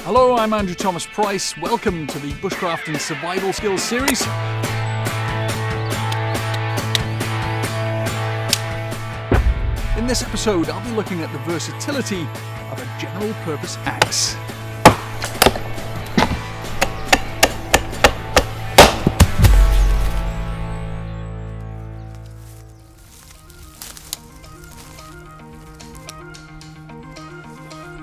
Hello, I'm Andrew Thomas Price. Welcome to the Bushcraft and Survival Skills series. In this episode, I'll be looking at the versatility of a general purpose axe.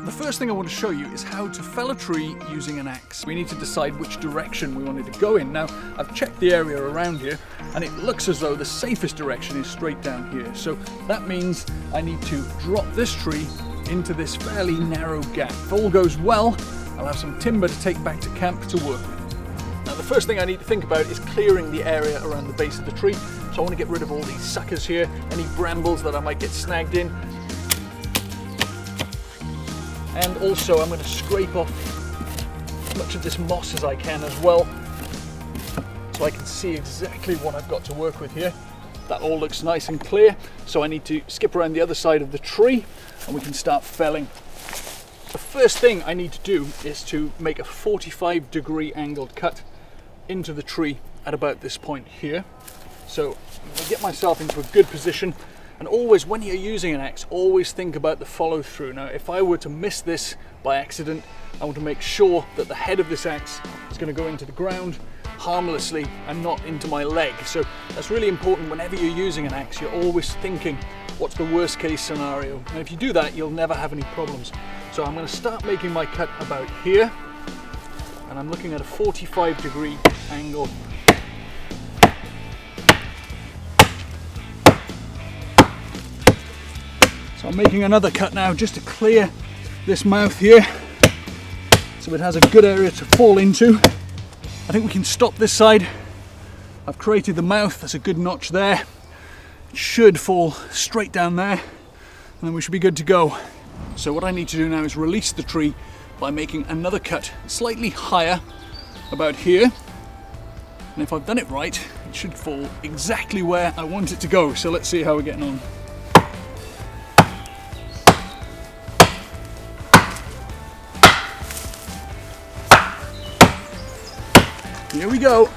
The first thing I want to show you is how to fell a tree using an axe. We need to decide which direction we want it to go in. Now, I've checked the area around here and it looks as though the safest direction is straight down here. So that means I need to drop this tree into this fairly narrow gap. If all goes well, I'll have some timber to take back to camp to work with. Now, the first thing I need to think about is clearing the area around the base of the tree. So I want to get rid of all these suckers here, any brambles that I might get snagged in. And also I'm going to scrape off as much of this moss as I can as well, so I can see exactly what I've got to work with here. That all looks nice and clear, so I need to skip around the other side of the tree and we can start felling. The first thing I need to do is to make a 45-degree angled cut into the tree at about this point here. So I'll get myself into a good position. And always, when you're using an axe, always think about the follow through. Now, if I were to miss this by accident, I want to make sure that the head of this axe is going to go into the ground harmlessly and not into my leg. So that's really important. Whenever you're using an axe, you're always thinking, what's the worst case scenario? And if you do that, you'll never have any problems. So I'm going to start making my cut about here, and I'm looking at a 45-degree angle. So I'm making another cut now just to clear this mouth here so it has a good area to fall into. I think we can stop this side. I've created the mouth, there's a good notch there. It should fall straight down there and then we should be good to go. So what I need to do now is release the tree by making another cut slightly higher about here. And if I've done it right, it should fall exactly where I want it to go. So let's see how we're getting on. Here we go.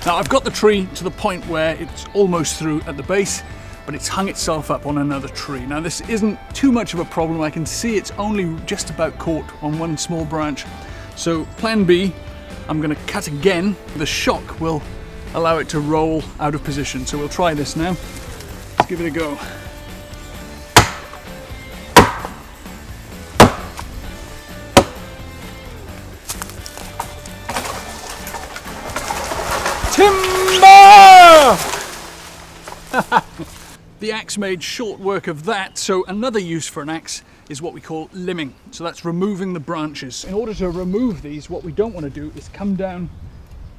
Now I've got the tree to the point where it's almost through at the base, but it's hung itself up on another tree. Now this isn't too much of a problem. I can see it's only just about caught on one small branch. So plan B, I'm going to cut again. The shock will allow it to roll out of position. So we'll try this now. Let's give it a go. Timber! The axe made short work of that, so another use for an axe is what we call limbing. So that's removing the branches. In order to remove these, what we don't want to do is come down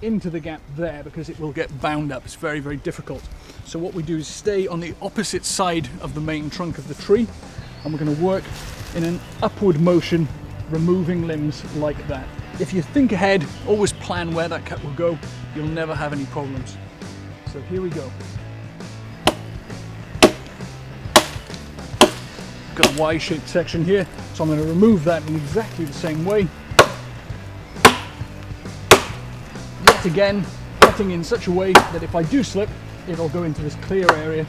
into the gap there because it will get bound up. It's very, very difficult. So what we do is stay on the opposite side of the main trunk of the tree, and we're going to work in an upward motion, removing limbs like that. If you think ahead, always plan where that cut will go, you'll never have any problems. So here we go. Got a Y-shaped section here, so I'm going to remove that in exactly the same way. Yet again, cutting in such a way that if I do slip, it'll go into this clear area.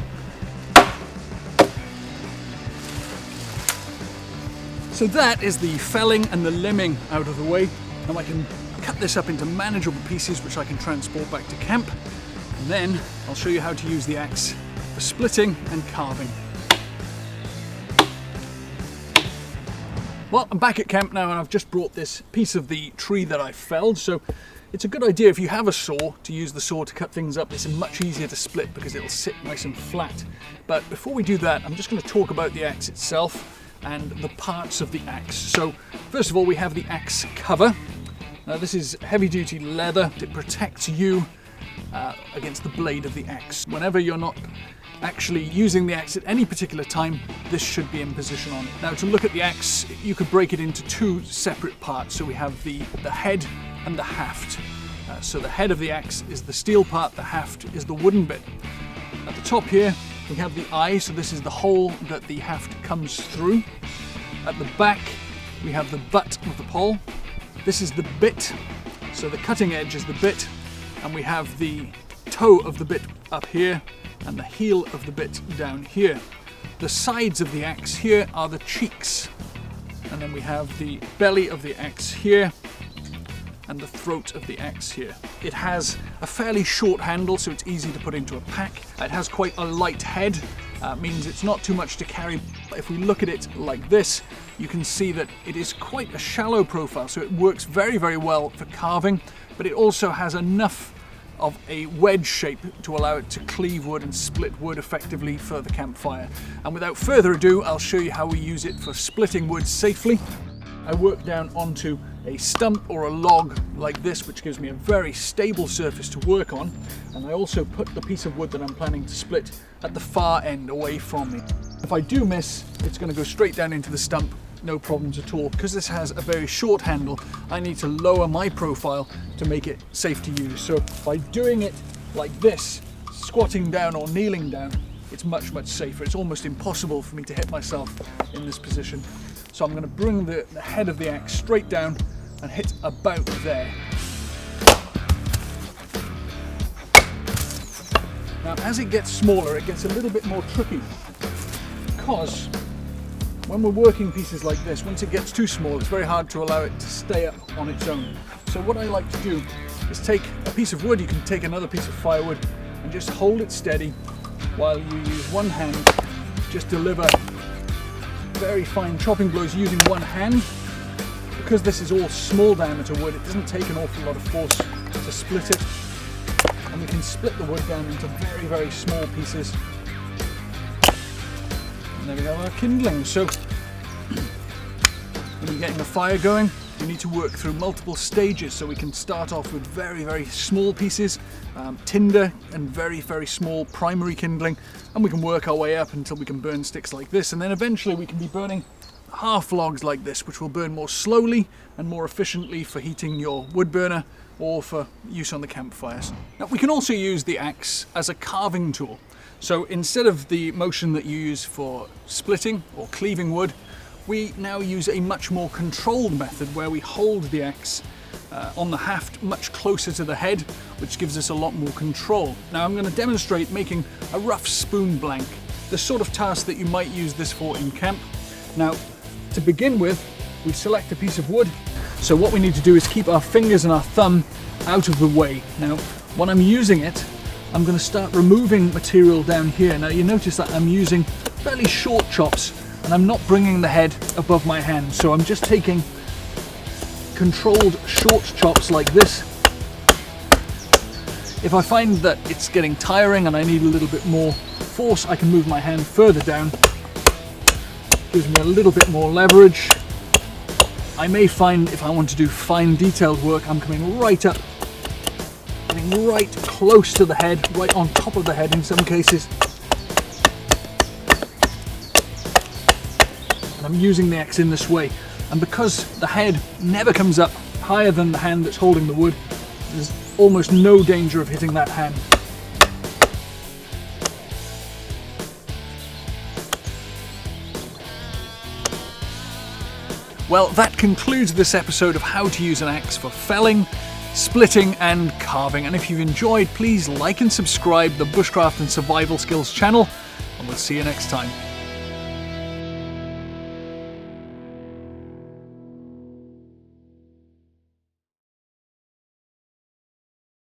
So that is the felling and the limbing out of the way. Now I can cut this up into manageable pieces which I can transport back to camp, and then I'll show you how to use the axe for splitting and carving. Well, I'm back at camp now and I've just brought this piece of the tree that I felled, so it's a good idea if you have a saw to use the saw to cut things up. It's much easier to split because it'll sit nice and flat. But before we do that, I'm just going to talk about the axe itself and the parts of the axe. So first of all, we have the axe cover. Now this is heavy-duty leather. It protects you against the blade of the axe. Whenever you're not actually using the axe at any particular time, this should be in position on it. Now to look at the axe, you could break it into two separate parts. So we have the head and the haft. So the head of the axe is the steel part, the haft is the wooden bit. At the top here, we have the eye, so this is the hole that the haft comes through. At the back, we have the butt of the pole. This is the bit, so the cutting edge is the bit, and we have the toe of the bit up here and the heel of the bit down here. The sides of the axe here are the cheeks, and then we have the belly of the axe here and the throat of the axe here. It has a fairly short handle, so it's easy to put into a pack. It has quite a light head, means it's not too much to carry. If we look at it like this, you can see that it is quite a shallow profile, so it works very, very well for carving, but it also has enough of a wedge shape to allow it to cleave wood and split wood effectively for the campfire. And without further ado, I'll show you how we use it for splitting wood safely. I work down onto a stump or a log like this, which gives me a very stable surface to work on, and I also put the piece of wood that I'm planning to split at the far end away from me. If I do miss, it's going to go straight down into the stump, no problems at all. Because this has a very short handle, I need to lower my profile to make it safe to use. So by doing it like this, squatting down or kneeling down, it's much, much safer. It's almost impossible for me to hit myself in this position. So I'm going to bring the head of the axe straight down and hit about there. Now as it gets smaller, it gets a little bit more tricky, because when we're working pieces like this, once it gets too small, it's very hard to allow it to stay up on its own. So what I like to do is take a piece of wood, you can take another piece of firewood, and just hold it steady while you use one hand, just deliver very fine chopping blows using one hand. Because this is all small diameter wood, it doesn't take an awful lot of force to split it, and we can split the wood down into very, very small pieces. And there we have our kindling. So when you're getting a fire going, you need to work through multiple stages, so we can start off with very, very small pieces, tinder and very, very small primary kindling, and we can work our way up until we can burn sticks like this, and then eventually we can be burning half logs like this, which will burn more slowly and more efficiently for heating your wood burner or for use on the campfires. Now we can also use the axe as a carving tool. So instead of the motion that you use for splitting or cleaving wood, we now use a much more controlled method where we hold the axe on the haft much closer to the head, which gives us a lot more control. Now I'm going to demonstrate making a rough spoon blank, the sort of task that you might use this for in camp. Now to begin with, we select a piece of wood. So what we need to do is keep our fingers and our thumb out of the way. Now when I'm using it, I'm going to start removing material down here. Now you notice that I'm using fairly short chops, and I'm not bringing the head above my hand, so I'm just taking controlled short chops like this. If I find that it's getting tiring and I need a little bit more force, I can move my hand further down. Gives me a little bit more leverage. I may find if I want to do fine detailed work, I'm coming right up, getting right close to the head, right on top of the head in some cases. I'm using the axe in this way, and because the head never comes up higher than the hand that's holding the wood, there's almost no danger of hitting that hand. Well, that concludes this episode of how to use an axe for felling, splitting and carving, and if you've enjoyed, please like and subscribe the Bushcraft and Survival Skills channel, and we'll see you next time.